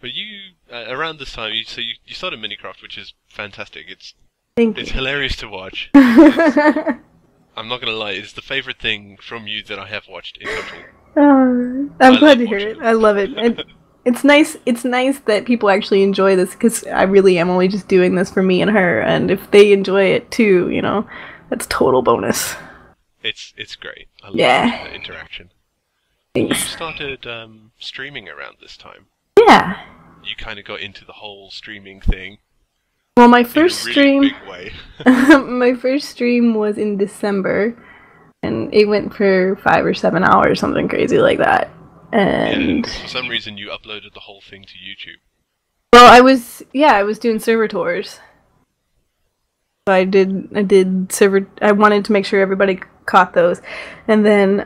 But you around this time, you started Minicraft, which is fantastic. Thank It's you. hilarious to watch. I'm not gonna lie, it's the favorite thing from you that I have watched in total. I'm I glad love to hear watching it. them. I love it. And it's nice. It's nice that people actually enjoy this because I really am only just doing this for me and her. And if they enjoy it too, that's total bonus. It's great. I love Yeah. watching the interaction. You Thanks. started streaming around this time. Yeah. You kind of got into the whole streaming thing Well, my in a first really stream, big way. my first stream was in December, and it went for 5 or 7 hours, something crazy like that. And And for some reason, you uploaded the whole thing to YouTube. well, I was doing server tours. So I did server. I wanted to make sure everybody caught those, and then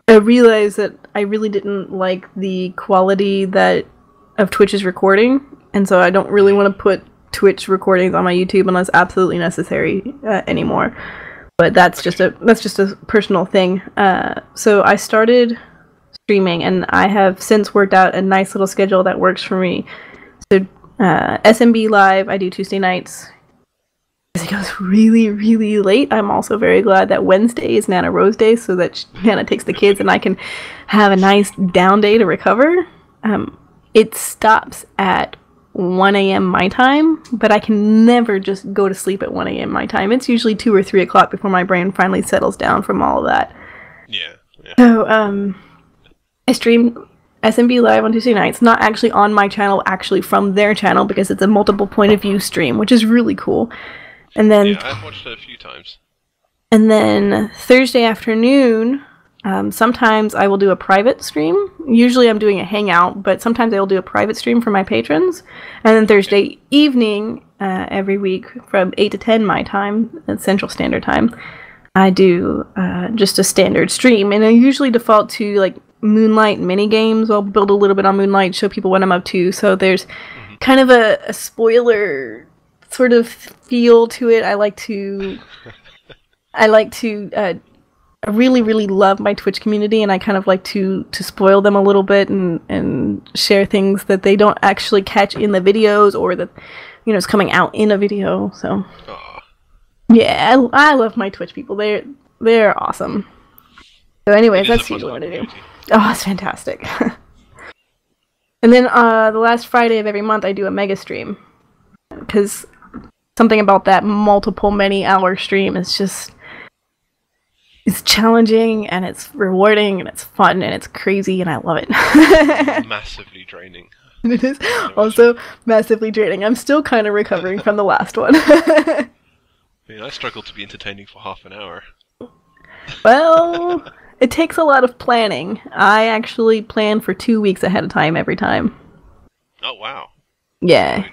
I realized that I really didn't like the quality of Twitch's recording, and so I don't really want to put Twitch recordings on my YouTube unless absolutely necessary anymore. But that's just a personal thing. So I started streaming, and I have since worked out a nice little schedule that works for me. So SMB Live, I do Tuesday nights. As it goes really, really late, I'm also very glad that Wednesday is Nana Rose Day, so that Nana takes the kids and I can have a nice down day to recover. It stops at 1 a.m. my time, but I can never just go to sleep at 1 a.m. my time. It's usually 2 or 3 o'clock before my brain finally settles down from all of that. Yeah. So, I stream SMB Live on Tuesday nights, not actually on my channel, actually from their channel, because it's a multiple point of view stream, which is really cool. And then, Yeah, I've watched it a few times. and then Thursday afternoon, sometimes I will do a private stream. Usually I'm doing a hangout, but sometimes I will do a private stream for my patrons. And then Thursday evening, every week from 8 to 10 my time, at Central Standard Time, I do just a standard stream. And I usually default to like Moonlight mini games. I'll build a little bit on Moonlight, show people what I'm up to. So there's kind of a spoiler sort of feel to it. I really, really love my Twitch community, and I kind of like to spoil them a little bit and share things that they don't actually catch in the videos or that, is coming out in a video. So, Aw. yeah, I love my Twitch people. They're awesome. So anyways, It is a that's fun usually what I do. community. Oh, it's fantastic. And then the last Friday of every month, I do a mega stream. Because something about that many hour stream is just... It's challenging, and it's rewarding, and it's fun, and it's crazy, and I love it. Massively draining. And it is also massively draining. I'm still kind of recovering from the last one. I mean, I struggle to be entertaining for half an hour. Well, it takes a lot of planning. I actually plan for 2 weeks ahead of time every time. Oh, wow. Yeah.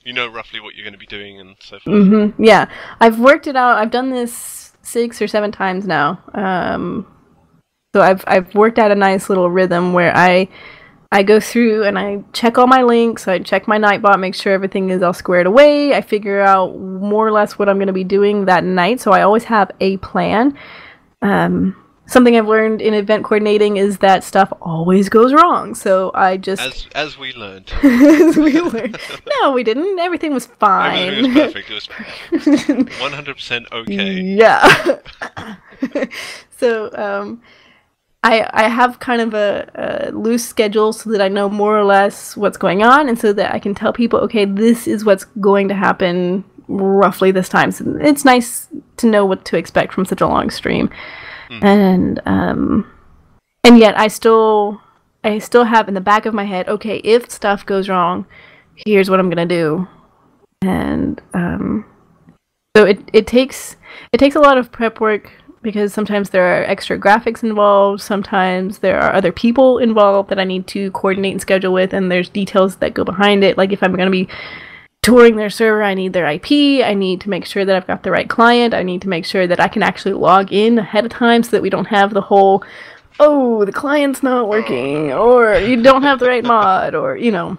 You know roughly what you're going to be doing and so forth. Yeah. I've worked it out. I've done this 6 or 7 times now. So I've worked out a nice little rhythm where I go through and I check all my links. I check my Nightbot, make sure everything is all squared away. I figure out more or less what I'm going to be doing that night. So I always have a plan. Something I've learned in event coordinating is that stuff always goes wrong. So I just... As we learned. As we learned. No, we didn't. Everything was fine. Everything was perfect. It was 100% okay. Yeah. So, I have kind of a loose schedule so that I know more or less what's going on, and so that I can tell people, okay, this is what's going to happen roughly this time. So it's nice to know what to expect from such a long stream. And yet I still have in the back of my head, okay, if stuff goes wrong, here's what I'm gonna do. And so it takes a lot of prep work, because sometimes there are extra graphics involved, sometimes there are other people involved that I need to coordinate and schedule with, and there's details that go behind it. Like if I'm gonna be touring their server, I need their IP, I need to make sure that I've got the right client, I need to make sure that I can actually log in ahead of time so that we don't have the whole, oh, the client's not working, or you don't have the right mod, or, Oh,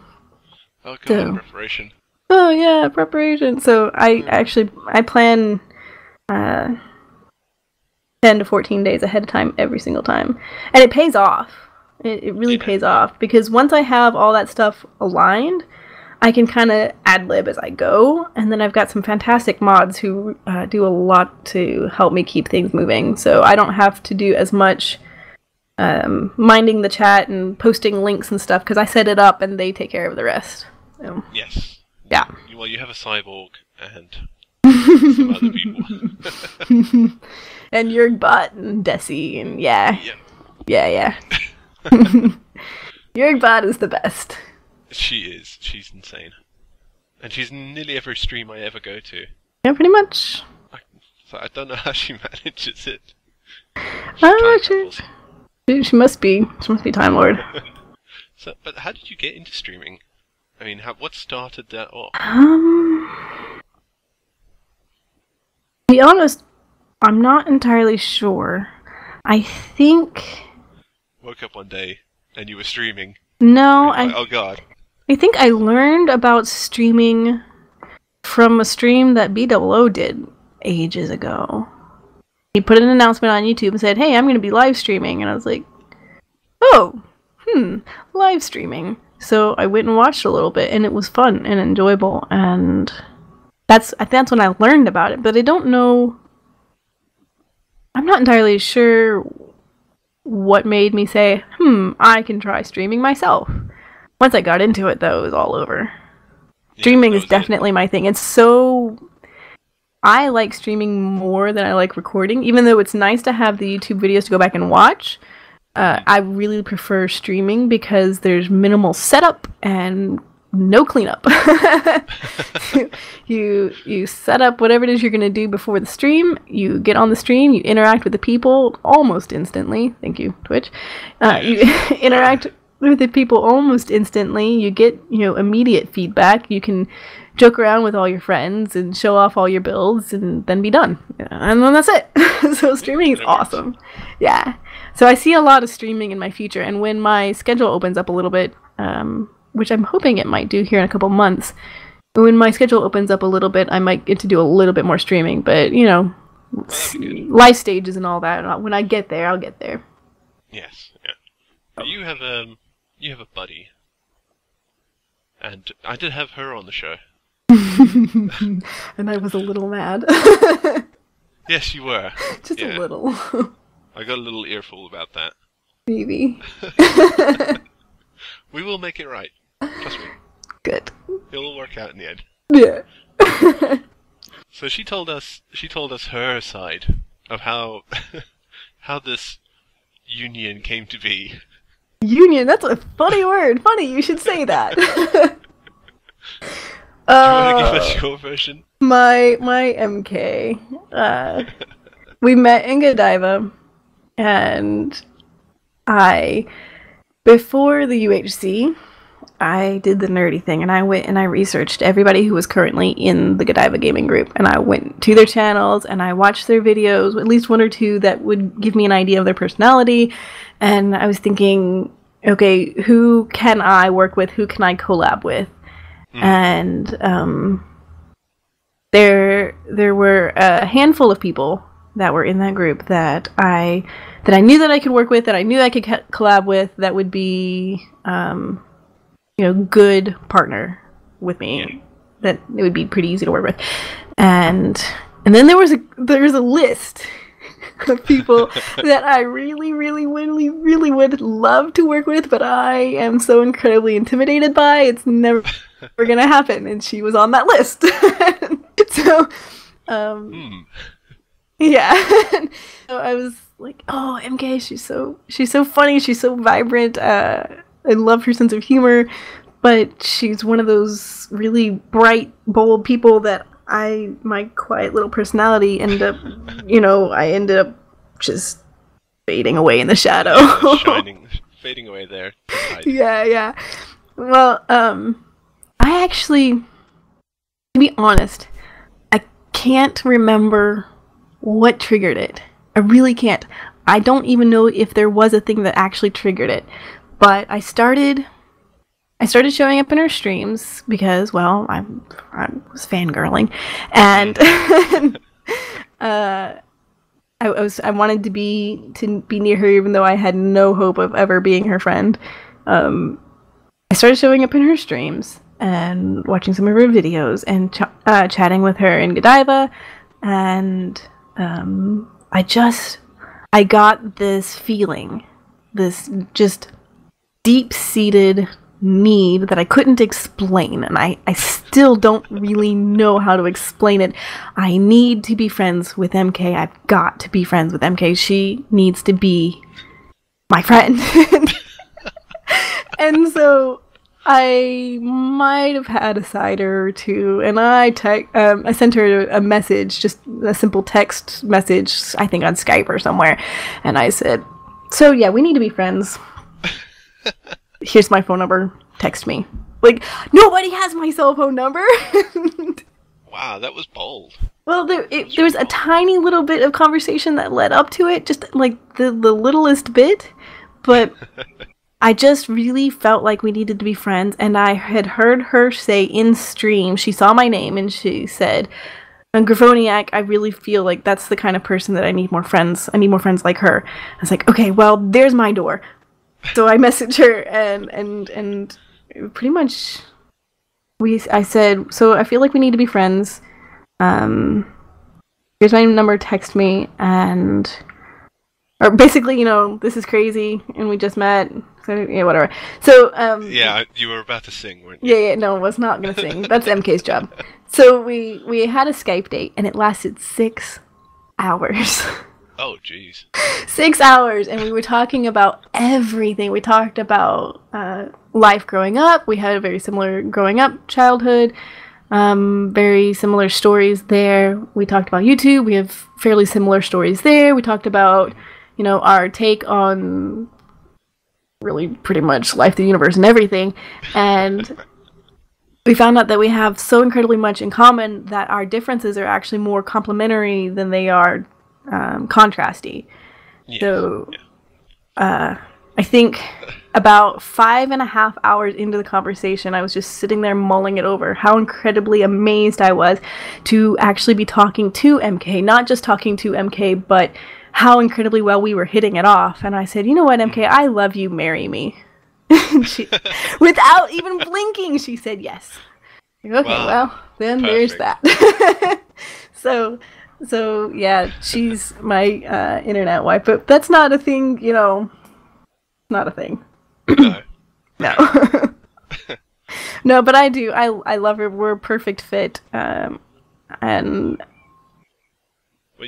God, So- preparation. oh yeah, preparation. So I plan 10 to 14 days ahead of time every single time. And it pays off. It really pays off, because once I have all that stuff aligned, I can kind of ad-lib as I go, and then I've got some fantastic mods who do a lot to help me keep things moving, so I don't have to do as much minding the chat and posting links and stuff, because I set it up and they take care of the rest. So. Yes. Yeah. Well, you have a cyborg and some other people. And Yergbot and Desi, and yeah. Yergbot is the best. She is. She's insane. And she's in nearly every stream I ever go to. Yeah, pretty much. I don't know how she manages it. She must be. She must be Time Lord. But how did you get into streaming? I mean, what started that off? To be honest, I'm not entirely sure. I think... Woke up one day and you were streaming. No, oh god. I think I learned about streaming from a stream that BOO did ages ago. He put an announcement on YouTube and said, "Hey, I'm going to be live streaming." And I was like, "Oh, live streaming." So I went and watched a little bit, and it was fun and enjoyable. And I think that's when I learned about it. But I don't know. I'm not entirely sure what made me say, I can try streaming myself. Once I got into it, though, it was all over. Streaming is definitely my thing. It's so... I like streaming more than I like recording, even though it's nice to have the YouTube videos to go back and watch. I really prefer streaming because there's minimal setup and no cleanup. You set up whatever it is you're going to do before the stream, you get on the stream, you interact with the people almost instantly. Thank you, Twitch. You interact with the people almost instantly, you get, immediate feedback, you can joke around with all your friends and show off all your builds and then be done. And then that's it. So streaming is awesome. Yeah. So I see a lot of streaming in my future, and when my schedule opens up a little bit, which I'm hoping it might do here in a couple months, when my schedule opens up a little bit, I might get to do a little bit more streaming, but, life stages and all that, when I get there, I'll get there. Yes, yeah. But you have a buddy, and I did have her on the show. And I was a little mad. Yes, you were. Just a little. I got a little earful about that. Maybe. We will make it right. Trust me. Good. It'll work out in the end. Yeah. So she told us her side of how this union came to be. Union, that's a funny word. Funny, you should say that. Do you want to give us your version? My MK. We met in Godiva, and before the UHC, I did the nerdy thing, and I went and I researched everybody who was currently in the Godiva gaming group, and I went to their channels, and I watched their videos, at least one or two that would give me an idea of their personality, and I was thinking, okay, who can I work with, who can I collab with? And there were a handful of people that were in that group that I knew that I could work with, that I knew I could collab with, that would be good partner with me, that it would be pretty easy to work with. And then there was a list of people that I really would love to work with, but I am so incredibly intimidated by, it's never gonna happen, and she was on that list. So yeah. So I was like, oh, MK, she's so funny, she's so vibrant, I love her sense of humor, but she's one of those really bright, bold people that my quiet little personality ended up just fading away in the shadow. Fading away there. Yeah. Well, I actually, to be honest, I can't remember what triggered it. I really can't. I don't even know if there was a thing that actually triggered it. But I started showing up in her streams because, well, I was fangirling, and I I wanted to be near her, even though I had no hope of ever being her friend. I started showing up in her streams and watching some of her videos and chatting with her in Godiva, and I got this feeling, this just deep-seated need that I couldn't explain, and I still don't really know how to explain it. I need to be friends with MK. I've got to be friends with MK. She needs to be my friend. And so I might have had a cider or two, and I sent her a message, just a simple text message, I think on Skype or somewhere, and I said, so yeah, we need to be friends. Here's my phone number, text me. Like, nobody has my cell phone number. Wow, that was bold. Well, there was a tiny little bit of conversation that led up to it, just like the littlest bit, but I just really felt like we needed to be friends, and I had heard her say in stream, she saw my name, and she said, Graphoniac, I really feel like that's the kind of person that I need more friends. I need more friends like her. I was like, okay, well, there's my door. So I messaged her, and pretty much I said, so I feel like we need to be friends. Here's my number, text me, or basically, this is crazy, and we just met, so yeah, whatever. So, yeah, you were about to sing, weren't you? Yeah, no, I was not gonna sing. That's MK's job. So we had a Skype date, and it lasted 6 hours. Oh, jeez. 6 hours, and we were talking about everything. We talked about life growing up. We had a very similar growing up childhood. Very similar stories there. We talked about YouTube. We have fairly similar stories there. We talked about, our take on really pretty much life, the universe, and everything. And we found out that we have so incredibly much in common that our differences are actually more complementary than they are contrasty. Yeah. So, I think about 5.5 hours into the conversation, I was just sitting there mulling it over, how incredibly amazed I was to actually be talking to MK, not just talking to MK, but how incredibly well we were hitting it off. And I said, you know what, MK, I love you, marry me. She, without even blinking, she said yes. Like, okay, wow. Well, then Perfect. There's that. So yeah, she's my internet wife, but that's not a thing, not a thing. No. No. No, but I do. I love her. We're a perfect fit. And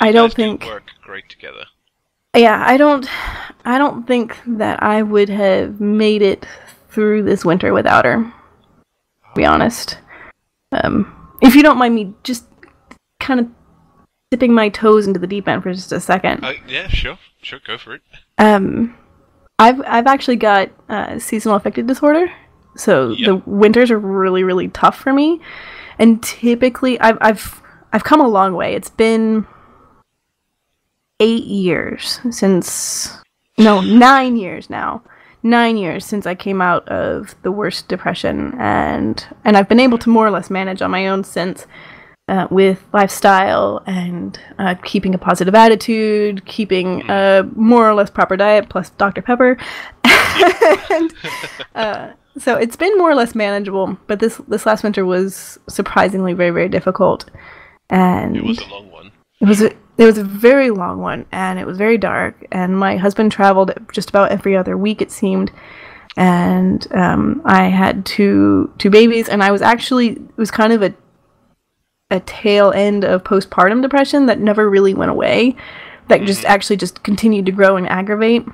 I don't think work great together. Yeah, I don't think that I would have made it through this winter without her. To be honest. If you don't mind me just kind of dipping my toes into the deep end for just a second. Yeah, sure, go for it. I've actually got seasonal affective disorder, so yep. The winters are really, really tough for me. And typically, I've come a long way. It's been 9 years now. 9 years since I came out of the worst depression, and I've been able to more or less manage on my own since. With lifestyle and keeping a positive attitude, keeping a more or less proper diet, plus Dr. Pepper. And, so it's been more or less manageable, but this last winter was surprisingly very, very difficult. And it was a long one. It was a very long one, and it was very dark, and my husband traveled just about every other week, it seemed. And I had two babies, and it was kind of a tail end of postpartum depression that never really went away, that just continued to grow and aggravate.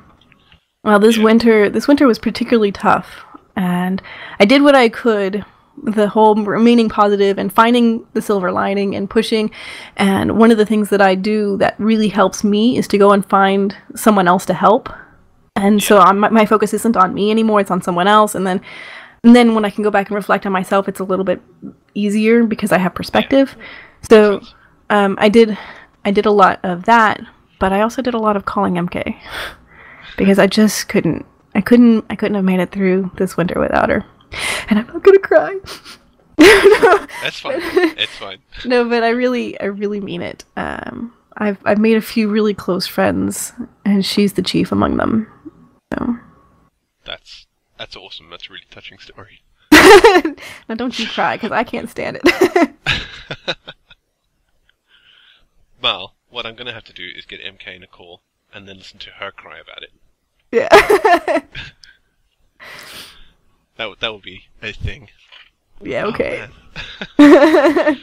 Well, this winter was particularly tough, and I did what I could, the whole remaining positive and finding the silver lining and pushing. And one of the things that I do that really helps me is to go and find someone else to help. And so my focus isn't on me anymore, it's on someone else. And then when I can go back and reflect on myself, it's a little bit easier because I have perspective. So I did a lot of that, but I also did a lot of calling MK because I just couldn't have made it through this winter without her. And I'm not gonna cry. That's fine. It's fine. No, but I really mean it. I've made a few really close friends, and she's the chief among them. So. That's awesome. That's a really touching story. Now don't you cry, because I can't stand it. Well, what I'm going to have to do is get MK in a call, and then listen to her cry about it. Yeah. That would be a thing. Yeah, okay. Oh,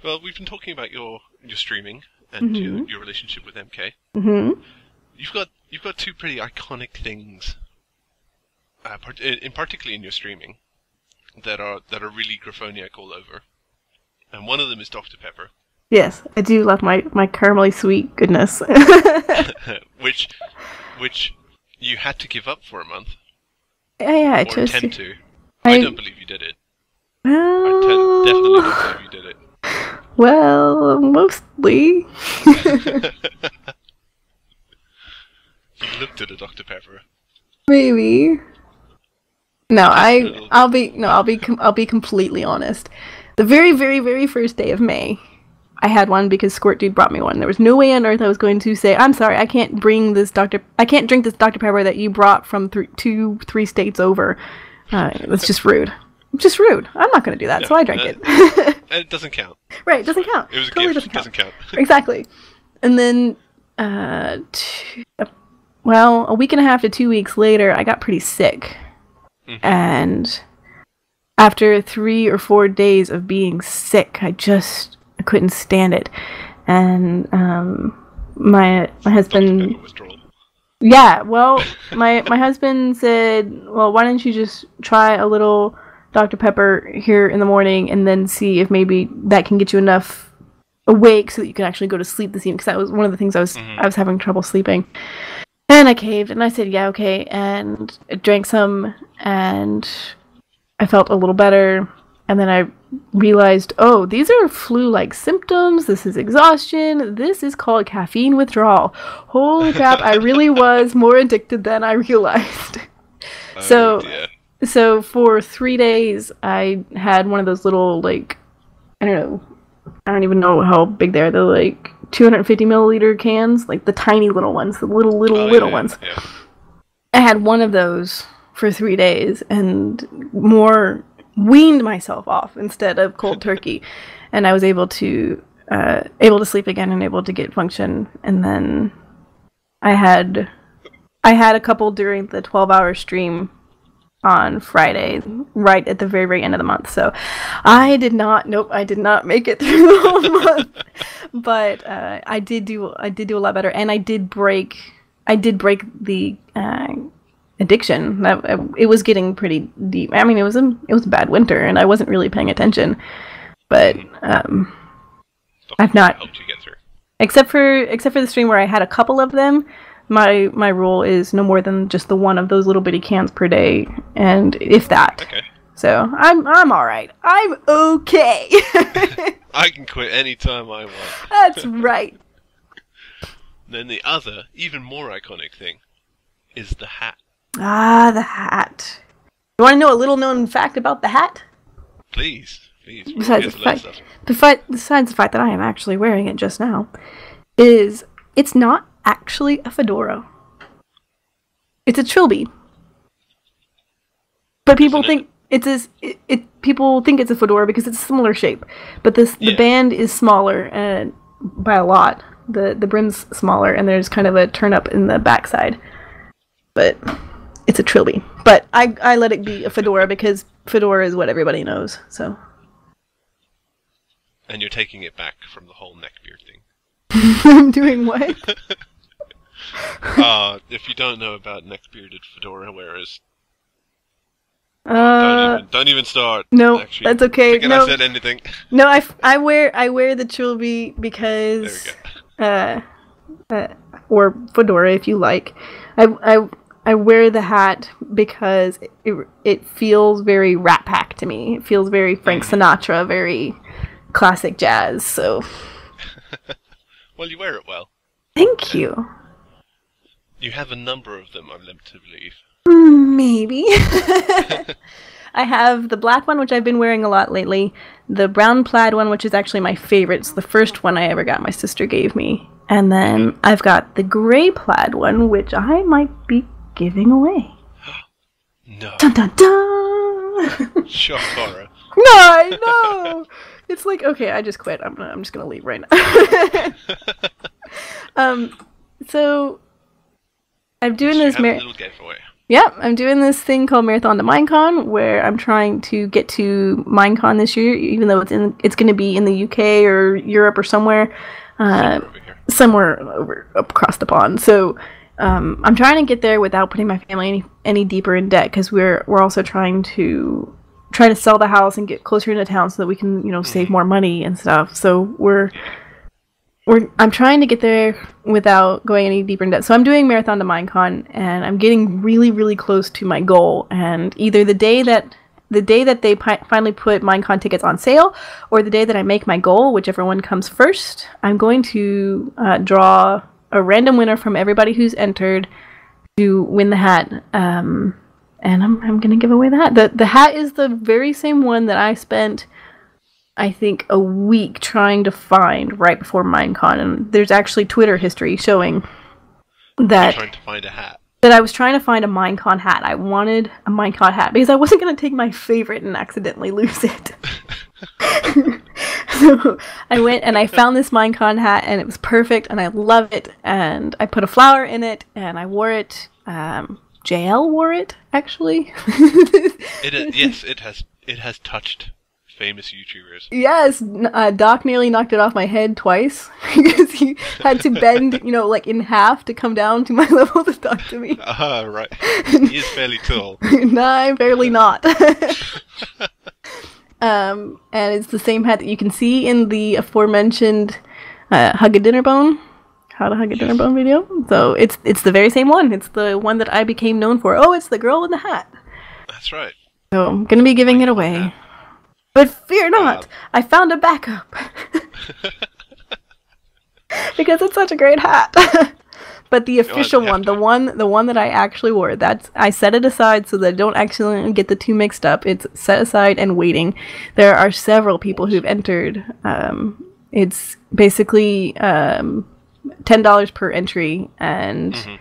well, we've been talking about your streaming and your relationship with MK. Mm-hmm. You've got two pretty iconic things, particularly in your streaming, that are really Graphoniac all over. And one of them is Dr. Pepper. Yes, I do love my caramely sweet goodness. which you had to give up for a month. Yeah, I or chose tend to. to. I don't believe you did it. Definitely don't believe you did it. Well, mostly. You looked at a Dr. Pepper. Maybe. No, I'll be completely honest. The very, very, very first day of May, I had one because Squirt Dude brought me one. There was no way on earth I was going to say, I'm sorry, I can't drink this Dr. Pepper that you brought from 3 states over. That's just rude. Just rude. I'm not going to do that, so I drank it. It doesn't count. Right, it doesn't count. It was a totally gift. It doesn't count. Exactly. And then, a week and a half to 2 weeks later, I got pretty sick. Mm-hmm. And after 3 or 4 days of being sick, I couldn't stand it. And my husband... Yeah, well, my husband said, well, why don't you just try a little Dr. Pepper here in the morning and then see if maybe that can get you enough awake so that you can actually go to sleep this evening, because that was one of the things I was having trouble sleeping. And I caved, and I said, yeah, okay, and I drank some, and I felt a little better, and then I realized, oh, these are flu-like symptoms, this is exhaustion, this is called caffeine withdrawal. Holy crap, I really was more addicted than I realized. Oh, dear. So for 3 days, I had one of those little, like, I don't even know how big they are. They're like 250 milliliter cans, like the tiny little ones, the little ones. Yeah. I had one of those for 3 days and weaned myself off instead of cold turkey, and I was able to sleep again and able to get function. And then I had a couple during the 12-hour stream on Friday, right at the very, very end of the month. So I did not make it through the whole month. But I did do a lot better, and I did break the addiction. It was getting pretty deep. I mean, it was a bad winter, and I wasn't really paying attention. But I've not helped you get through. Except for the stream where I had a couple of them. My rule is no more than just the one of those little bitty cans per day, and if that. Okay. So I'm all right. I'm okay. I can quit any time I want. That's right. Then the other, even more iconic thing, is the hat. Ah, the hat. You want to know a little known fact about the hat? Please. Besides the fact that I am actually wearing it just now, is it's not actually a fedora. It's a trilby. But people think people think it's a fedora because it's a similar shape. But the band is smaller by a lot. The brim's smaller, and there's kind of a turn up in the backside. But it's a trilby. But I let it be a fedora because fedora is what everybody knows. So. And you're taking it back from the whole neckbeard thing. I'm doing what? If you don't know about neck-bearded fedora wearers, don't even start. No, actually. That's okay. No, I said anything. No, I wear the trilby because or fedora if you like. I wear the hat because it feels very Rat Pack to me. It feels very Frank Sinatra, very classic jazz. So. Well, you wear it well. Thank you. You have a number of them, I'm led to believe. Maybe. I have the black one, which I've been wearing a lot lately. The brown plaid one, which is actually my favorite. It's the first one I ever got. My sister gave me. And then I've got the gray plaid one, which I might be giving away. No. Dun dun dun! Shock horror. No, I know. It's like, okay, I just quit. I'm just gonna leave right now. So I'm doing this. Little giveaway. Yeah, I'm doing this thing called Marathon to Minecon, where I'm trying to get to Minecon this year, even though it's going to be in the UK or Europe or somewhere over across the pond. So I'm trying to get there without putting my family any deeper in debt, because we're also trying to sell the house and get closer into town so that we can save more money and stuff. So I'm trying to get there without going any deeper in debt. So I'm doing Marathon to Minecon, and I'm getting really, really close to my goal. And either the day that they finally put Minecon tickets on sale, or the day that I make my goal, whichever one comes first, I'm going to draw a random winner from everybody who's entered to win the hat. And I'm going to give away the hat. The hat is the very same one that I spent, I think, a week trying to find right before Minecon, and there's actually Twitter history showing that trying to find a hat. That I was trying to find a Minecon hat. I wanted a Minecon hat because I wasn't going to take my favorite and accidentally lose it. So I went and I found this Minecon hat, and it was perfect, and I love it, and I put a flower in it, and I wore it. JL wore it, actually. It has touched famous YouTubers. Yes, Doc nearly knocked it off my head twice because he had to bend, like in half to come down to my level to talk to me. Right. He is fairly tall. No, I'm barely not. And it's the same hat that you can see in the aforementioned Hug a Dinner Bone, How to Hug a Dinner Bone video. So it's the very same one. It's the one that I became known for. Oh, it's the girl in the hat. That's right. So I'm going to be giving it away. But fear not, I found a backup. Because it's such a great hat. But the official one, the one that I actually wore, I set it aside so that I don't accidentally get the two mixed up. It's set aside and waiting. There are several people who've entered. It's basically $10 per entry, and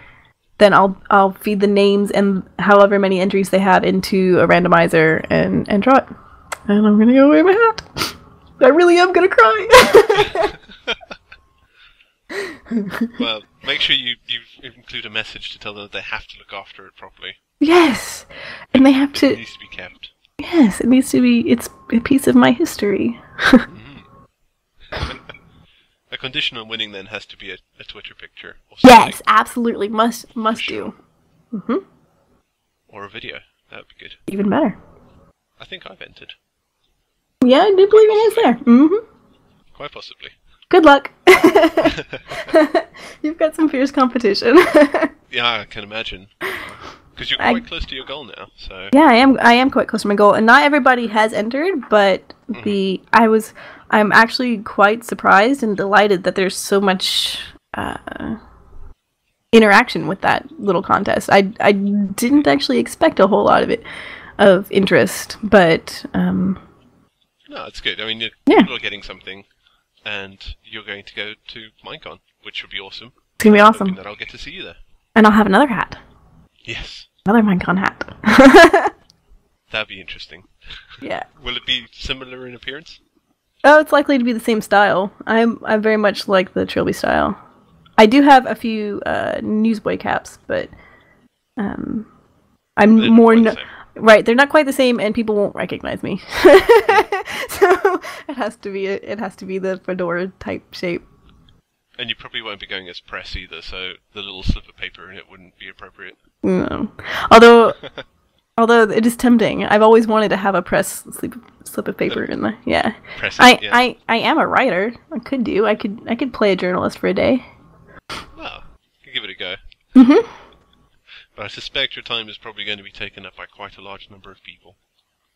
then I'll feed the names and however many entries they have into a randomizer and draw it. And I'm gonna go away my hat. I really am gonna cry. Well, make sure you include a message to tell them that they have to look after it properly. Yes, and they have to. It needs to be kept. Yes, it needs to be. It's a piece of my history. A condition on winning then has to be a Twitter picture. Or something. Yes, absolutely, must do. Or a video. That would be good. Even better. I think I've entered. Yeah, I do believe it is there. Quite possibly. Good luck. You've got some fierce competition. Yeah, I can imagine. Because you're quite close to your goal now, so... Yeah, I am quite close to my goal, and not everybody has entered, but I'm actually quite surprised and delighted that there's so much interaction with that little contest. I didn't actually expect a whole lot of interest, but... No, it's good. I mean, people are getting something, and you're going to go to Minecon, which would be awesome. It's going to be awesome. That I'll get to see you there. And I'll have another hat. Yes. Another Minecon hat. That'd be interesting. Yeah. Will it be similar in appearance? Oh, it's likely to be the same style. I very much like the Trilby style. I do have a few Newsboy caps, but I'm more... Right, they're not quite the same, and people won't recognize me. So it has to be the fedora type shape. And you probably won't be going as press either, so the little slip of paper in it wouldn't be appropriate. No, although it is tempting. I've always wanted to have a press slip of paper in the I am a writer. I could play a journalist for a day. Well, you could give it a go. But I suspect your time is probably going to be taken up by quite a large number of people.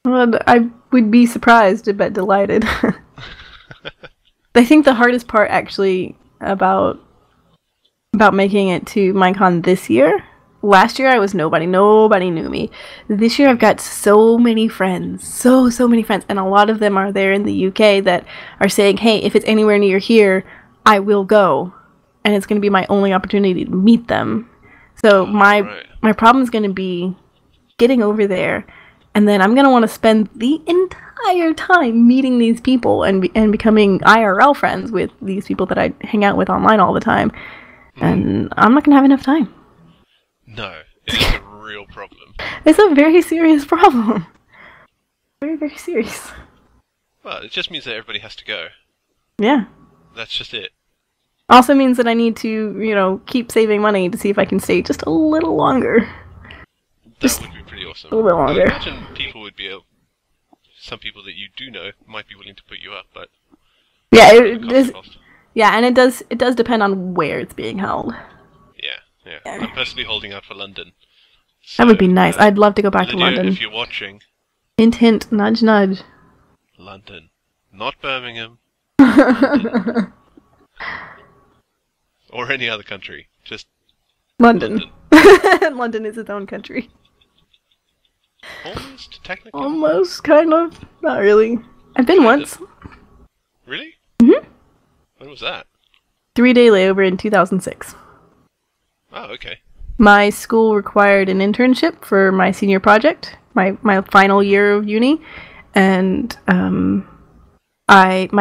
Well, I would be surprised but delighted. I think the hardest part actually about making it to Minecon this year last year I was nobody. Nobody knew me. This year I've got so many friends. So many friends. And a lot of them are there in the UK that are saying, hey, if it's anywhere near here, I will go. And it's going to be my only opportunity to meet them. So my problem is going to be getting over there. And then I'm going to want to spend the entire time meeting these people and becoming IRL friends with these people that I hang out with online all the time. And I'm not going to have enough time. No, it is a real problem. It's a very serious problem. Very, very serious. Well, it just means that everybody has to go. Yeah. That's just it. Also means that I need to, keep saving money to see if I can stay just a little longer. That would be pretty awesome. A little longer. I imagine people would be able... Some people that you do know might be willing to put you up, but... Yeah, it is... Yeah, and it does depend on where it's being held. Yeah. I'm personally holding out for London. So, that would be nice. I'd love to go back to London. If you're watching... Hint, hint, nudge, nudge. London. Not Birmingham. London. Or any other country. Just... London. London is its own country. Almost, technically. Almost, kind of. Not really. I've been once. Really? Mm-hmm. When was that? 3-day layover in 2006. Oh, okay. My school required an internship for my senior project, my final year of uni, and my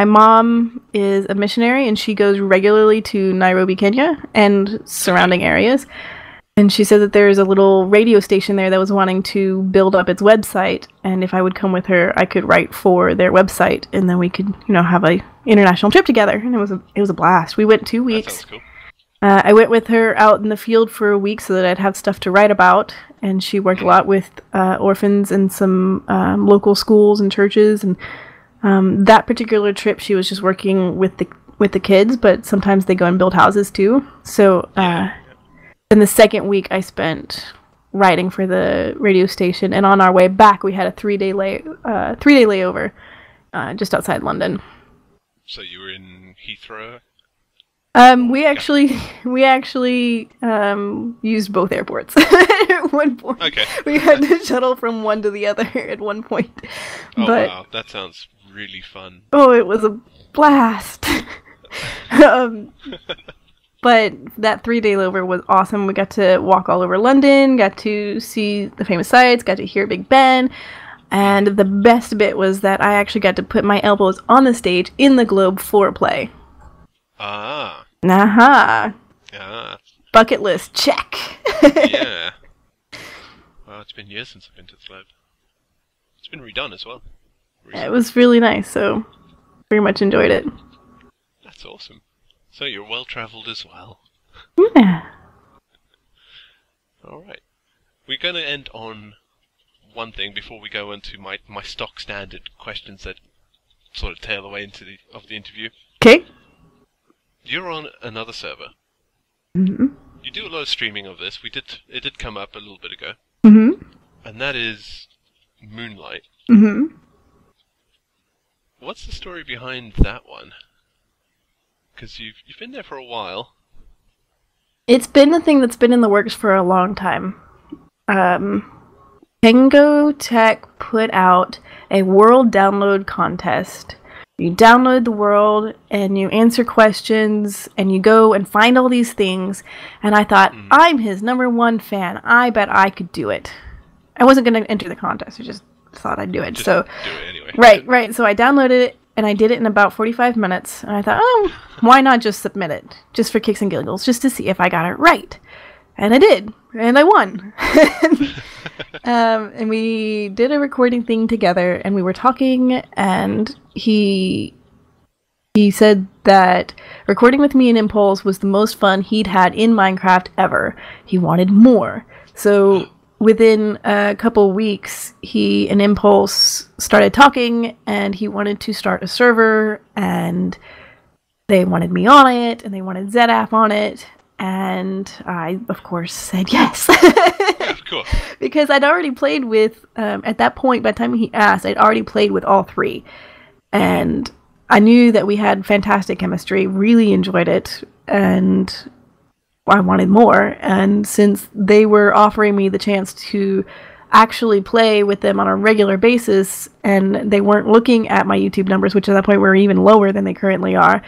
mom is a missionary, and she goes regularly to Nairobi, Kenya, and surrounding areas. And she said that there's a little radio station there that was wanting to build up its website, and if I would come with her, I could write for their website, and then we could, have a international trip together. And it was a blast. We went 2 weeks. That sounds cool. I went with her out in the field for a week so that I'd have stuff to write about, and she worked a lot with orphans and some local schools and churches. And that particular trip, she was just working with the kids, but sometimes they go and build houses too. So. Then the second week I spent writing for the radio station, and on our way back we had a 3-day layover just outside London. So you were in Heathrow? We actually used both airports at one point. Okay. We had to shuttle from one to the other at one point. Oh wow, that sounds really fun. Oh, it was a blast. But that 3-day layover was awesome. We got to walk all over London, got to see the famous sights, got to hear Big Ben, and the best bit was that I actually got to put my elbows on the stage in the Globe foreplay. Ah. Aha. Ah. Bucket list, check. Yeah. Well, it's been years since I've been to the Globe. It's been redone as well. Yeah, it was really nice, so very much enjoyed it. That's awesome. So you're well-travelled as well. Yeah. Alright. We're going to end on one thing before we go into my stock standard questions that sort of tail away into the interview. Okay. You're on another server. Mm-hmm. You do a lot of streaming of this. It did come up a little bit ago. Mm-hmm. And that is Moonlight. Mm-hmm. What's the story behind that one? Because you've been there for a while. It's been a thing that's been in the works for a long time. Tango Tech put out a world download contest. You download the world, and you answer questions, and you go and find all these things. And I thought, I'm his #1 fan. I bet I could do it. I wasn't going to enter the contest. I just thought I'd do it. Just so do it anyway. Right. So I downloaded it. And I did it in about 45 minutes, and I thought, why not just submit it? Just for kicks and giggles, just to see if I got it right. And I did, and I won. And we did a recording thing together, and we were talking, and he said that recording with me in Impulse was the most fun he'd had in Minecraft ever. He wanted more. So within a couple weeks, he and Impulse started talking, and he wanted to start a server, and they wanted me on it, and they wanted ZApp on it, and I, of course, said yes. Yeah, of course. Because I'd already played with, at that point, by the time he asked, I'd already played with all three, and I knew that we had fantastic chemistry, really enjoyed it, and I wanted more. And since they were offering me the chance to actually play with them on a regular basis, and they weren't looking at my YouTube numbers, which at that point were even lower than they currently are,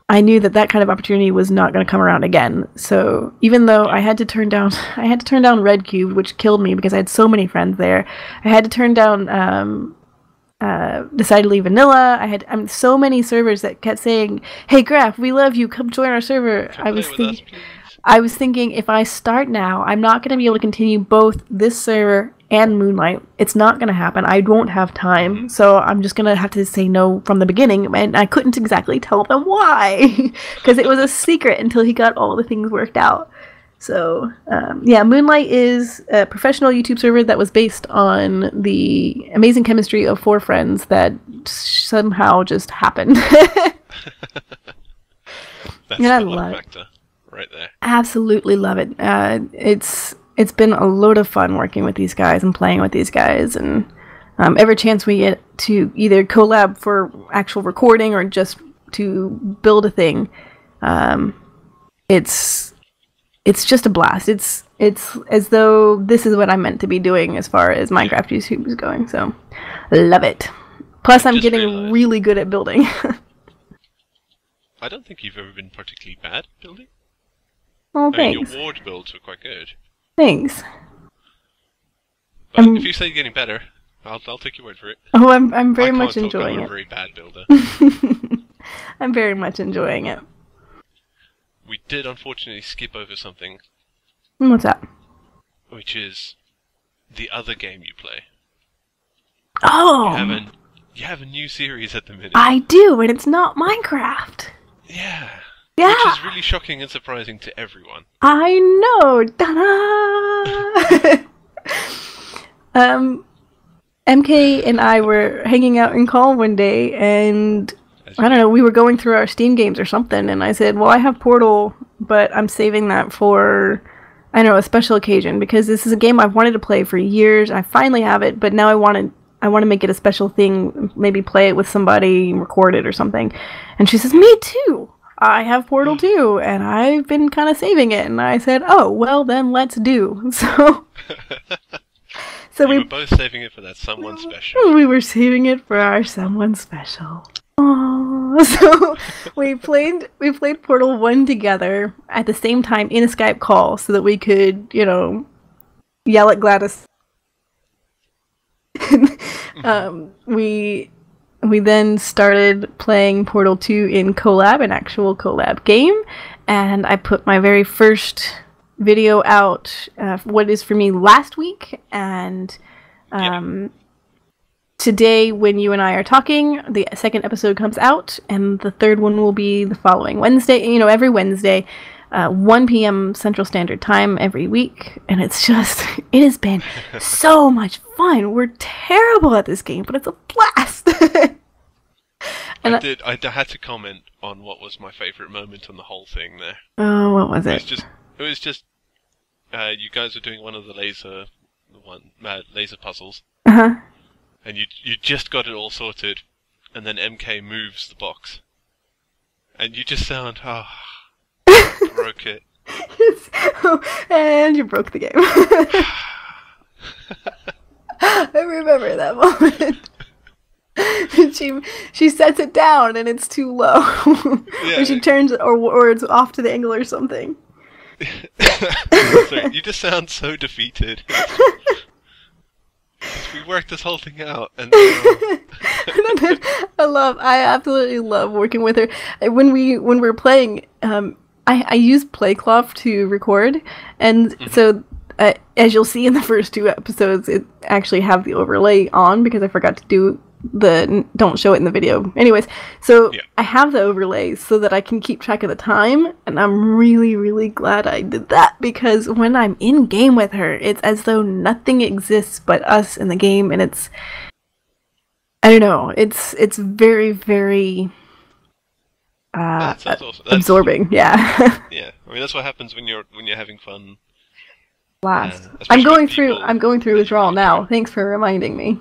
I knew that kind of opportunity was not going to come around again. So even though I had to turn down Red Cube, which killed me because I had so many friends there. I had to turn down Decidedly Vanilla. I had so many servers that kept saying, "Hey Graph, we love you. Come join our server." I was thinking, if I start now, I'm not going to be able to continue both this server and Moonlight. It's not going to happen. I won't have time, so I'm just going to have to say no from the beginning, and I couldn't exactly tell them why, because it was a secret until he got all the things worked out. So, yeah, Moonlight is a professional YouTube server that was based on the amazing chemistry of 4 friends that somehow just happened. That's the luck factor. Right there. Absolutely love it. It's been a load of fun working with these guys and playing with these guys, and every chance we get to either collab for actual recording or just to build a thing, it's just a blast. It's as though this is what I'm meant to be doing as far as Minecraft YouTube is going. So love it. Plus, I'm getting really good at building. I don't think you've ever been particularly bad at building. Oh, I mean, thanks. your ward builds were quite good. Thanks. But if you say you're getting better, I'll take your word for it. Oh, I'm very much enjoying it. I'm a very bad builder. I'm very much enjoying it. We did unfortunately skip over something. What's that? Which is the other game you play. Oh! You have a new series at the minute. I do, and it's not Minecraft. Yeah. Yeah. Which is really shocking and surprising to everyone. I know. Ta-da! MK and I were hanging out in call one day, and I don't know, we were going through our Steam games or something, and I said, well, I have Portal, but I'm saving that for, I don't know, a special occasion, because this is a game I've wanted to play for years. I finally have it, but now I want to make it a special thing, maybe play it with somebody, record it or something. And she says, me too! I have Portal too, and I've been kind of saving it. And I said, oh, well then let's do. So we were both saving it for that someone special. We were saving it for our someone special. Aww. So we played Portal 1 together at the same time in a Skype call so that we could, yell at Gladys. We then started playing Portal 2 in collab, an actual collab game, and I put my very first video out, what is for me, last week, and today, when you and I are talking, the second episode comes out, and the third one will be the following Wednesday, every Wednesday, 1 p.m. Central Standard Time every week, and it has been so much fun. We're terrible at this game, but it's a blast. And I had to comment on what was my favourite moment on the whole thing there. Oh, what was it? It was just you guys were doing one of the laser puzzles. Uh-huh. And you just got it all sorted, and then MK moves the box. And you just sound, broke it. Yes. Oh, and you broke the game. I remember that moment. She sets it down and it's too low. Yeah. Or she turns or it's off to the angle or something. Sorry, you just sound so defeated. We worked this whole thing out, and I absolutely love working with her. When we're playing, I use Playcloth to record, and so as you'll see in the first 2 episodes, it actually have the overlay on because I forgot to do don't show it in the video. Anyways, so yeah. I have the overlays so that I can keep track of the time, and I'm really, really glad I did that, because when I'm in game with her, it's as though nothing exists but us in the game, and it's, I don't know, it's very, very absorbing. Yeah. Yeah, I mean that's what happens when you're having fun. Blast. I'm going through withdrawal now. Thanks for reminding me.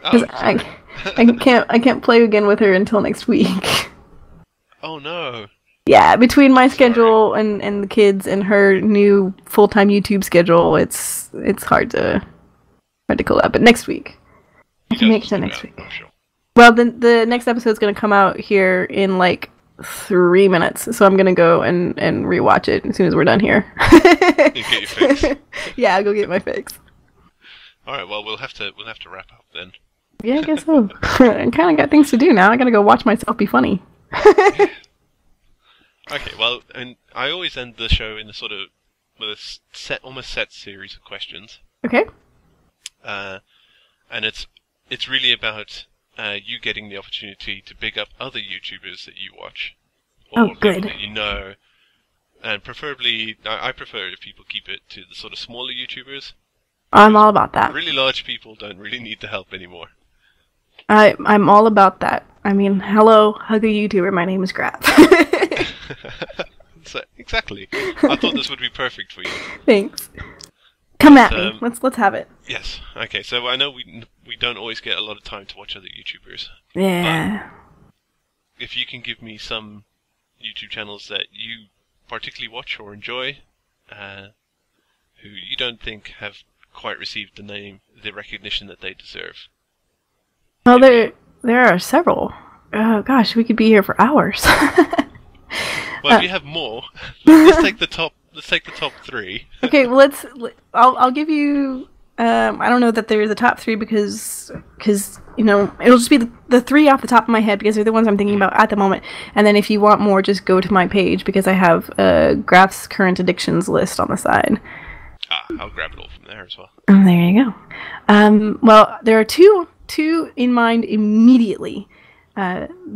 Because I can't play again with her until next week. Oh no! Yeah, between my schedule and the kids and her new full-time YouTube schedule, it's hard to collab. But next week, I can make it next week. Sure. Well, the next episode's gonna come out here in like 3 minutes, so I'm gonna go and rewatch it as soon as we're done here. You get your fix. Yeah, I'll go get my fix. All right. Well, we'll have to wrap up then. Yeah, I guess so. I kind of got things to do now. I gotta go watch myself be funny. Okay, well, and I always end the show in with a almost set series of questions. Okay. And it's really about you getting the opportunity to big up other YouTubers that you watch, or good. people that you know, and preferably, I prefer if people keep it to the sort of smaller YouTubers. I'm all about that. Really large people don't really need the help anymore. I'm all about that. I mean, hello, hug a YouTuber. My name is Graph. So, exactly. I thought this would be perfect for you. Thanks. Come at me. Let's have it. Yes. Okay. So I know we don't always get a lot of time to watch other YouTubers. Yeah. If you can give me some YouTube channels that you particularly watch or enjoy, who you don't think have quite received the recognition that they deserve. Well, there are several. Oh gosh, we could be here for hours. Well, if you have more, let's take the top. Let's take the top 3. Okay, well, I'll give you. I don't know that there's a top 3 because it'll just be the 3 off the top of my head because they're the ones I'm thinking about at the moment. And then if you want more, just go to my page because I have Graph's current addictions list on the side. I'll grab it all from there as well. And there you go. Well, there are two in mind immediately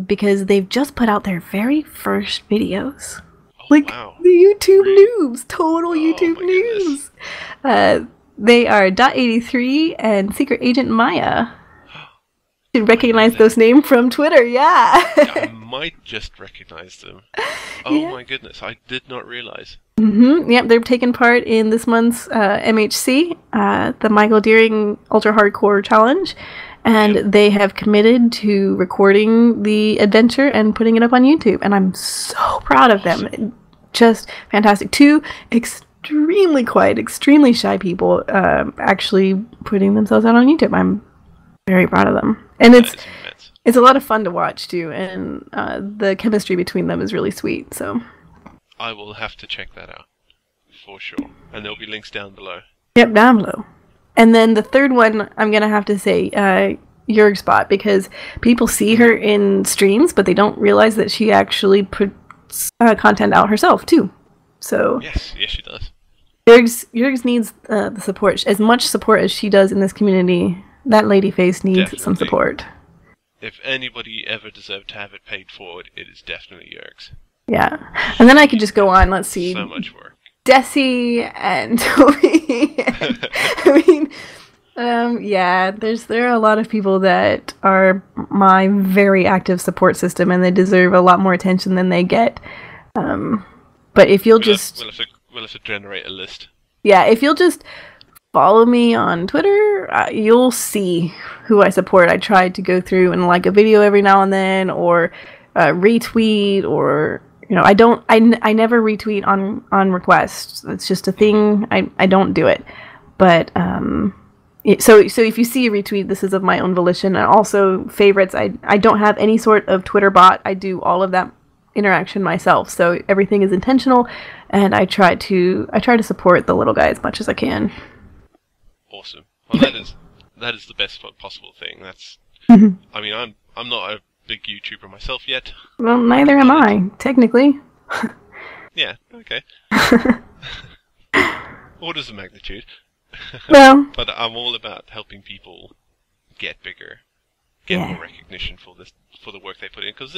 because they've just put out their very first videos. Wow. The YouTube noobs, total YouTube noobs. They are Dot83 and Secret Agent Maya. You should recognize those names from Twitter, yeah. I might just recognize them. Oh yeah. My goodness, I did not realize. Mm-hmm. Yep, they've taken part in this month's MHC, the Michael Deering Ultra Hardcore Challenge, and they have committed to recording the adventure and putting it up on YouTube, and I'm so proud of them. Just fantastic. 2 extremely quiet, extremely shy people actually putting themselves out on YouTube. I'm very proud of them. And it's a lot of fun to watch, too, and the chemistry between them is really sweet, so... I will have to check that out, for sure. And there'll be links down below. Yep, down below. And then the third one, I'm going to have to say, Jurg Spot, because people see her in streams, but they don't realize that she actually puts content out herself, too. So yes, she does. Jurg needs the support. As much support as she does in this community, that lady face needs some support. If anybody ever deserved to have it paid forward, it is definitely Jurg's. Yeah. And then I could just go on, let's see. So much work. Desi and Toby. I mean, there are a lot of people that are my very active support system, and they deserve a lot more attention than they get. But if you'll we'll have to generate a list. Yeah, if you'll just follow me on Twitter, you'll see who I support. I try to go through and like a video every now and then, or retweet, or I never retweet on request. It's just a thing. I don't do it. But so if you see a retweet, this is of my own volition. And also favorites. I don't have any sort of Twitter bot. I do all of that interaction myself. So everything is intentional, and I try to support the little guy as much as I can. Awesome. Well, that is the best possible thing. That's. I mean, I'm not a big YouTuber myself yet. Well, neither am I, technically. Yeah, okay. Orders of magnitude. Well, but I'm all about helping people get bigger, get more recognition for the work they put in, because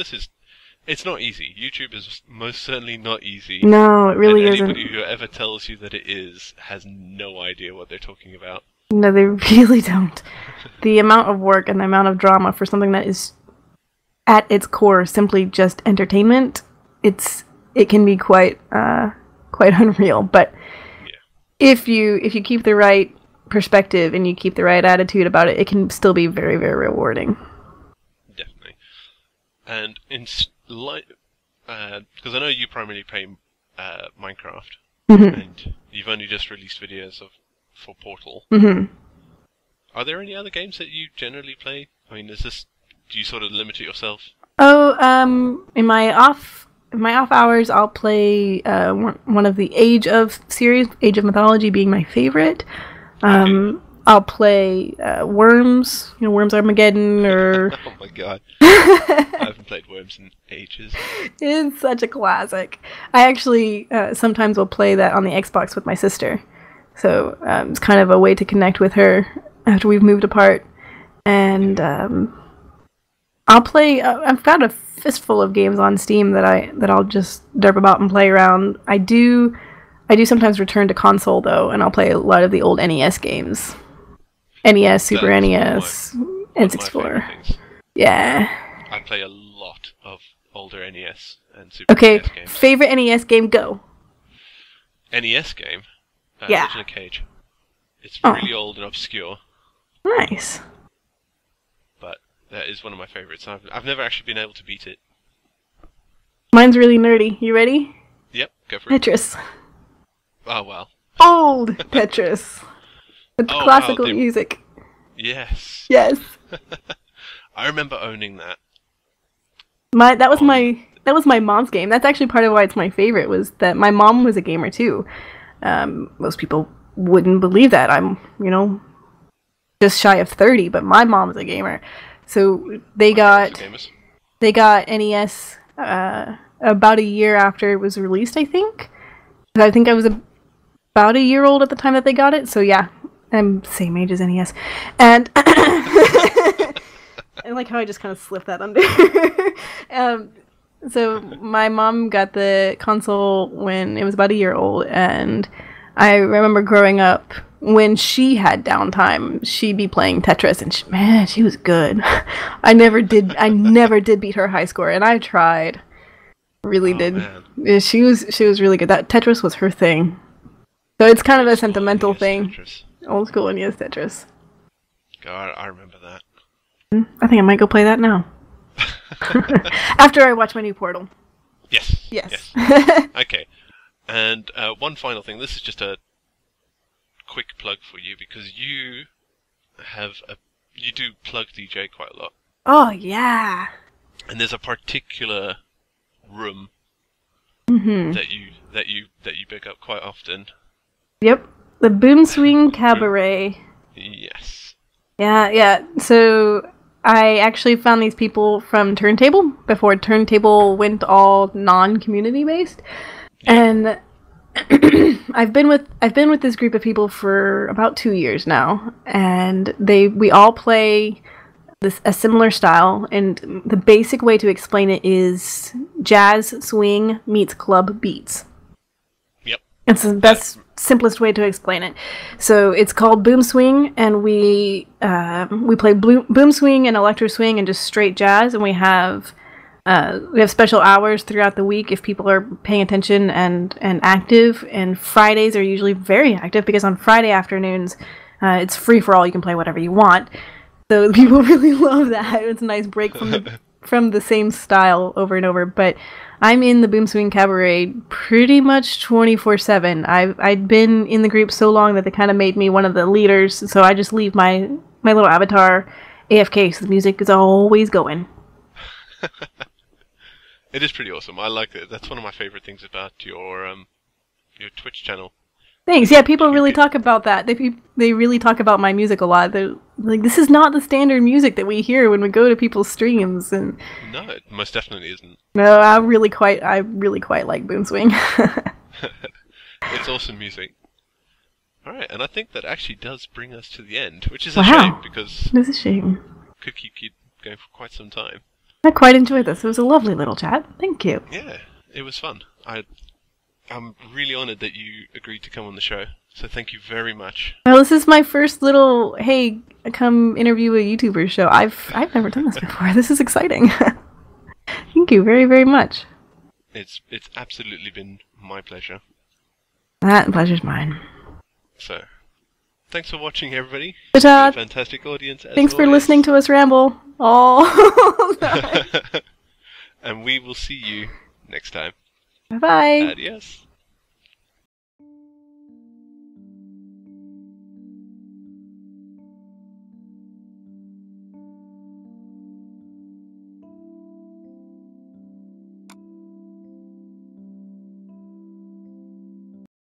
it's not easy. YouTube is most certainly not easy. No, it really isn't. Anybody who ever tells you that it is has no idea what they're talking about. No, they really don't. The amount of work and the amount of drama for something that is at its core simply just entertainment, it can be quite unreal. But if you keep the right perspective and you keep the right attitude about it, it can still be very, very rewarding. Definitely. And because I know you primarily play Minecraft, Mm-hmm. and you've only just released videos for Portal. Mm-hmm. Are there any other games that you generally play? I mean, do you sort of limit it yourself? Oh, in my off hours, I'll play one of the Age of series, Age of Mythology being my favorite. Okay. I'll play Worms, Worms Armageddon, or Oh my god. I haven't played Worms in ages. it's such a classic. I actually sometimes will play that on the Xbox with my sister, so it's kind of a way to connect with her after we've moved apart. And I'll play. I've got a fistful of games on Steam that I'll just derp about and play around. I do sometimes return to console though, and I'll play a lot of the old NES games. NES, Super That's NES, one of my N64. favorite things. Yeah. I play a lot of older NES and Super Okay, NES games. favorite NES game, go. NES game? Yeah. Legend of Cage. It's Oh. really old and obscure, Nice. but that is one of my favorites. I've never actually been able to beat it. Mine's really nerdy. You ready? Yep, go for it. Tetris. Oh, well. Old Tetris. With Oh, wow, classical music. Yes. Yes. I remember owning that. That was my mom's game. That's actually part of why it's my favorite, was that my mom was a gamer too. Most people wouldn't believe that. I'm, just shy of 30, but my mom's a gamer. So they got NES about a year after it was released, I think. I think I was about a year old at the time that they got it. So yeah, I'm same age as NES. And I like how I just kind of slipped that under. So my mom got the console when it was about a year old, and I remember growing up, when she had downtime, she'd be playing Tetris, and she was good. I never did beat her high score, and I tried. Really did. Man. Yeah, she was really good. That Tetris was her thing. So it's kind of a sentimental thing. Tetris. Old school NES Tetris. God, I remember that. I think I might go play that now. After I watch my new Portal. Yes. Yes. Okay. And one final thing. This is just a quick plug for you, because you do plug DJ quite a lot. Oh yeah. And there's a particular room Mm-hmm. that you pick up quite often. Yep. The Boom Swing Cabaret. Yes. Yeah. So I actually found these people from Turntable before Turntable went all non-community based, and I've been with this group of people for about 2 years now, and we all play a similar style, and the basic way to explain it is jazz swing meets club beats. Yep. It's the best, simplest way to explain it. So it's called Boom Swing, and we play boom swing and electro swing and just straight jazz, and we have special hours throughout the week if people are paying attention and active. And Fridays are usually very active, because on Friday afternoons it's free for all. You can play whatever you want. So people really love that. It's a nice break from the same style over and over. But I'm in the Boom Swing Cabaret pretty much 24/7. I'd been in the group so long that they kind of made me one of the leaders. So I just leave my little avatar AFK, so the music is always going. It is pretty awesome. I like it. That's one of my favorite things about your Twitch channel. Thanks. Yeah, people really talk about that. They really talk about my music a lot. They're like, this is not the standard music that we hear when we go to people's streams. And No, it most definitely isn't. no, I really quite like Boom Swing. It's awesome music. Alright, and I think that actually does bring us to the end, which is Wow. a shame, because It's a shame. could keep going for quite some time. I quite enjoyed this. It was a lovely little chat. Thank you. Yeah, it was fun. I'm really honoured that you agreed to come on the show, so thank you very much. Well, this is my first little, hey, come interview a YouTuber show. I've never done this before. This is exciting. Thank you very, very much. It's absolutely been my pleasure. That pleasure's mine. So, thanks for watching, everybody. Good job. It's been a fantastic audience. Thanks for listening to us ramble. Oh. And we will see you next time. Bye bye. Adios.